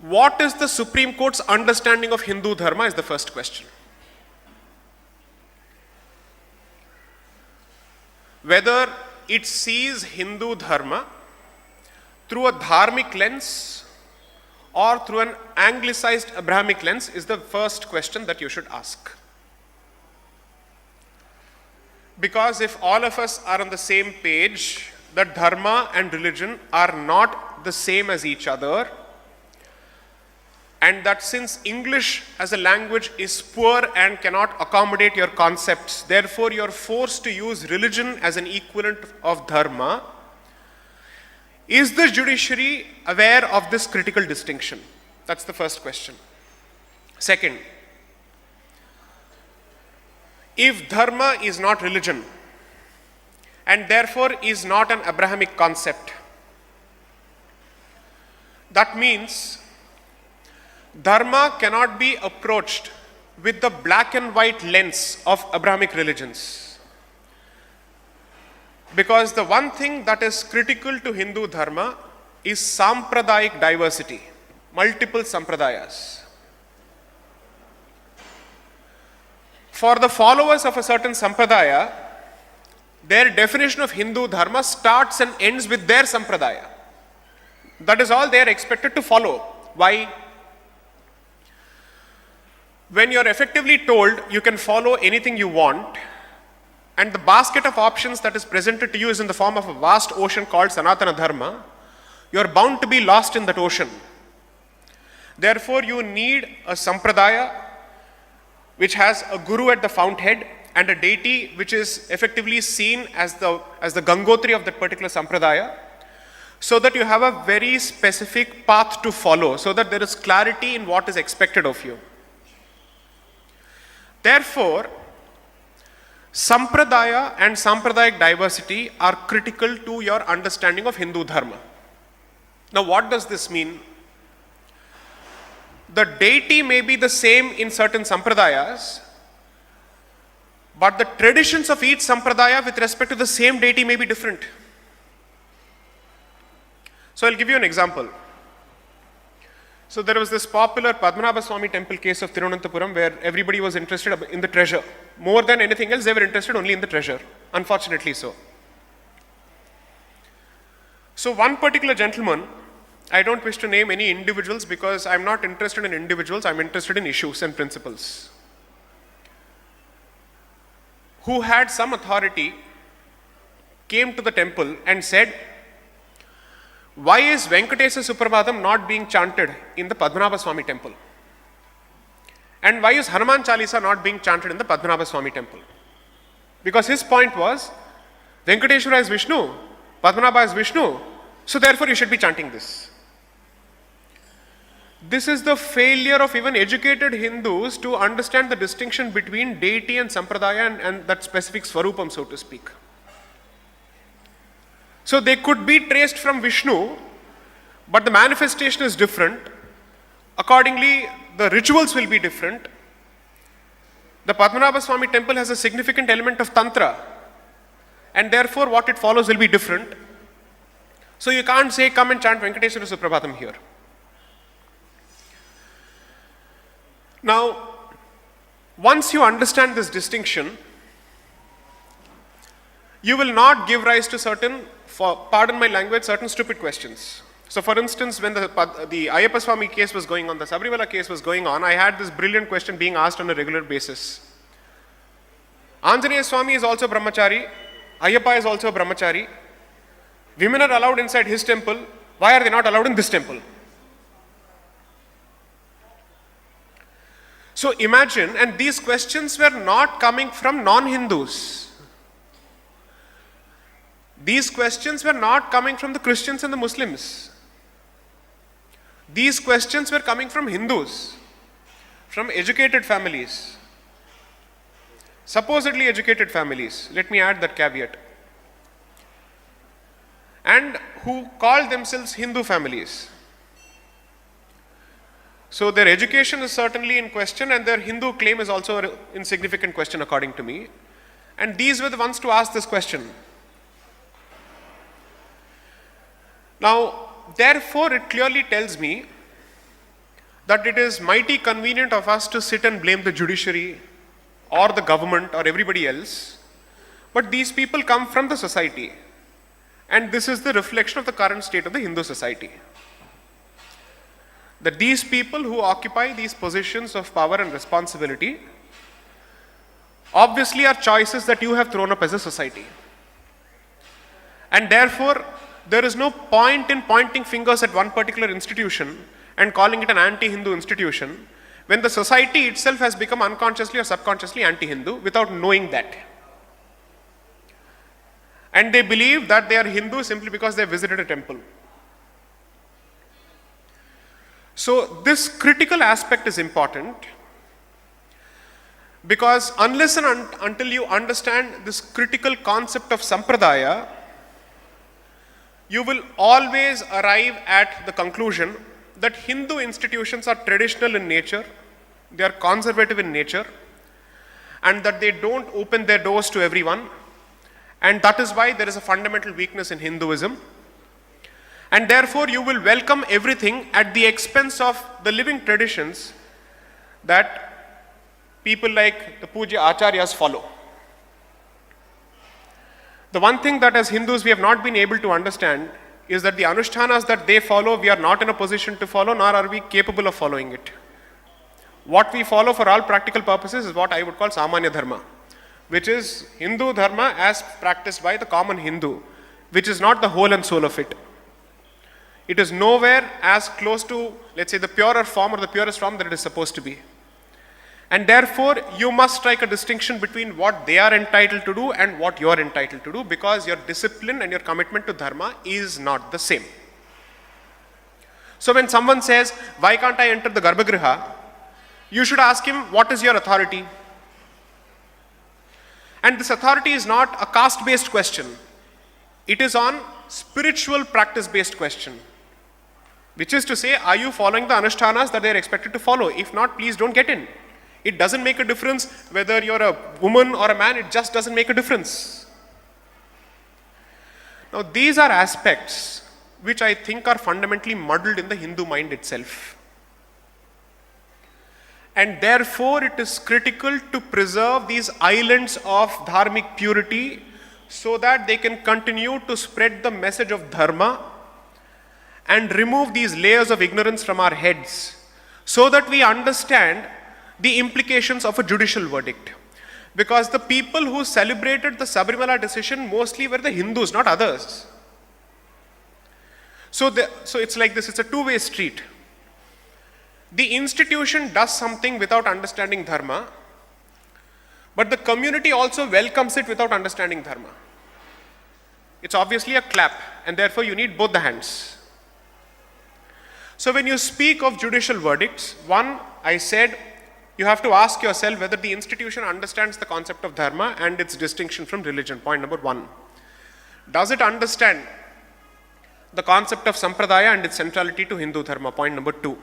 What is the Supreme Court's understanding of Hindu Dharma is the first question. Whether it sees Hindu Dharma through a dharmic lens or through an anglicized Abrahamic lens is the first question that you should ask. Because if all of us are on the same page that dharma and religion are not the same as each other, and that since English as a language is poor and cannot accommodate your concepts, therefore you are forced to use religion as an equivalent of dharma, is the judiciary aware of this critical distinction? That's the first question. Second, if dharma is not religion and therefore is not an Abrahamic concept, that means dharma cannot be approached with the black and white lens of Abrahamic religions. Because the one thing that is critical to Hindu Dharma is Sampradayik diversity, multiple sampradayas. For the followers of a certain sampradaya, their definition of Hindu Dharma starts and ends with their sampradaya. That is all they are expected to follow. Why? When you are effectively told you can follow anything you want, and the basket of options that is presented to you is in the form of a vast ocean called Sanatana Dharma, you are bound to be lost in that ocean. Therefore, you need a sampradaya which has a guru at the fountainhead and a deity which is effectively seen as the Gangotri of that particular sampradaya, so that you have a very specific path to follow, so that there is clarity in what is expected of you. Therefore, Sampradaya and Sampradayik diversity are critical to your understanding of Hindu Dharma. Now, what does this mean? The deity may be the same in certain Sampradayas, but the traditions of each Sampradaya with respect to the same deity may be different. So, I'll give you an example. So there was this popular Padmanabha Swami temple case of Thiruvananthapuram where everybody was interested in the treasure. More than anything else, they were interested only in the treasure. Unfortunately so. So one particular gentleman, I don't wish to name any individuals because I'm not interested in individuals, I'm interested in issues and principles, who had some authority, came to the temple and said, why is Venkatesa Suprabhatam not being chanted in the Padmanabha Swami temple? And why is Hanuman Chalisa not being chanted in the Padmanabha Swami temple? Because his point was, Venkateshwara is Vishnu, Padmanabha is Vishnu, so therefore you should be chanting this. This is the failure of even educated Hindus to understand the distinction between deity and sampradaya and that specific swarupam, so to speak. So they could be traced from Vishnu, but the manifestation is different. Accordingly, the rituals will be different. The Padmanabha Swami temple has a significant element of Tantra, and therefore what it follows will be different. So you can't say, come and chant Venkateswara Suprabhatam here. Now, once you understand this distinction, you will not give rise to certain, pardon my language, certain stupid questions. So for instance, when the Ayyappa Swami case was going on, the Sabrimala case was going on, I had this brilliant question being asked on a regular basis. Anjaneya Swami is also Brahmachari, Ayyappa is also Brahmachari. Women are allowed inside his temple, why are they not allowed in this temple? So imagine, and these questions were not coming from non-Hindus. These questions were not coming from the Christians and the Muslims. These questions were coming from Hindus, from educated families, supposedly educated families, let me add that caveat, and who called themselves Hindu families. So their education is certainly in question and their Hindu claim is also an insignificant question according to me. And these were the ones to ask this question. Now, therefore, it clearly tells me that it is mighty convenient of us to sit and blame the judiciary or the government or everybody else, but these people come from the society, and this is the reflection of the current state of the Hindu society. That these people who occupy these positions of power and responsibility obviously are choices that you have thrown up as a society. And therefore, there is no point in pointing fingers at one particular institution and calling it an anti-Hindu institution when the society itself has become unconsciously or subconsciously anti-Hindu without knowing that. And they believe that they are Hindu simply because they visited a temple. So this critical aspect is important, because unless and until you understand this critical concept of sampradaya, you will always arrive at the conclusion that Hindu institutions are traditional in nature, they are conservative in nature, and that they don't open their doors to everyone, and that is why there is a fundamental weakness in Hinduism. And therefore you will welcome everything at the expense of the living traditions that people like the Puja Acharyas follow. The one thing that as Hindus we have not been able to understand is that the anushtanas that they follow, we are not in a position to follow, nor are we capable of following it. What we follow for all practical purposes is what I would call Samanya Dharma, which is Hindu Dharma as practiced by the common Hindu, which is not the whole and soul of it. It is nowhere as close to, let's say, the purer form or the purest form that it is supposed to be. And therefore, you must strike a distinction between what they are entitled to do and what you are entitled to do, because your discipline and your commitment to dharma is not the same. So when someone says, why can't I enter the Garbhagriha? You should ask him, what is your authority? And this authority is not a caste-based question. It is on spiritual practice-based question. Which is to say, are you following the anushtanas that they are expected to follow? If not, please don't get in. It doesn't make a difference whether you're a woman or a man, it just doesn't make a difference. Now, these are aspects which I think are fundamentally muddled in the Hindu mind itself. And therefore, it is critical to preserve these islands of dharmic purity so that they can continue to spread the message of dharma and remove these layers of ignorance from our heads so that we understand the implications of a judicial verdict. Because the people who celebrated the Sabrimala decision mostly were the Hindus, not others. So it's like this, it's a two-way street. The institution does something without understanding dharma, but the community also welcomes it without understanding dharma. It's obviously a clap, and therefore you need both the hands. So when you speak of judicial verdicts, one, I said, you have to ask yourself whether the institution understands the concept of dharma and its distinction from religion, point number one. Does it understand the concept of sampradaya and its centrality to Hindu Dharma, point number two.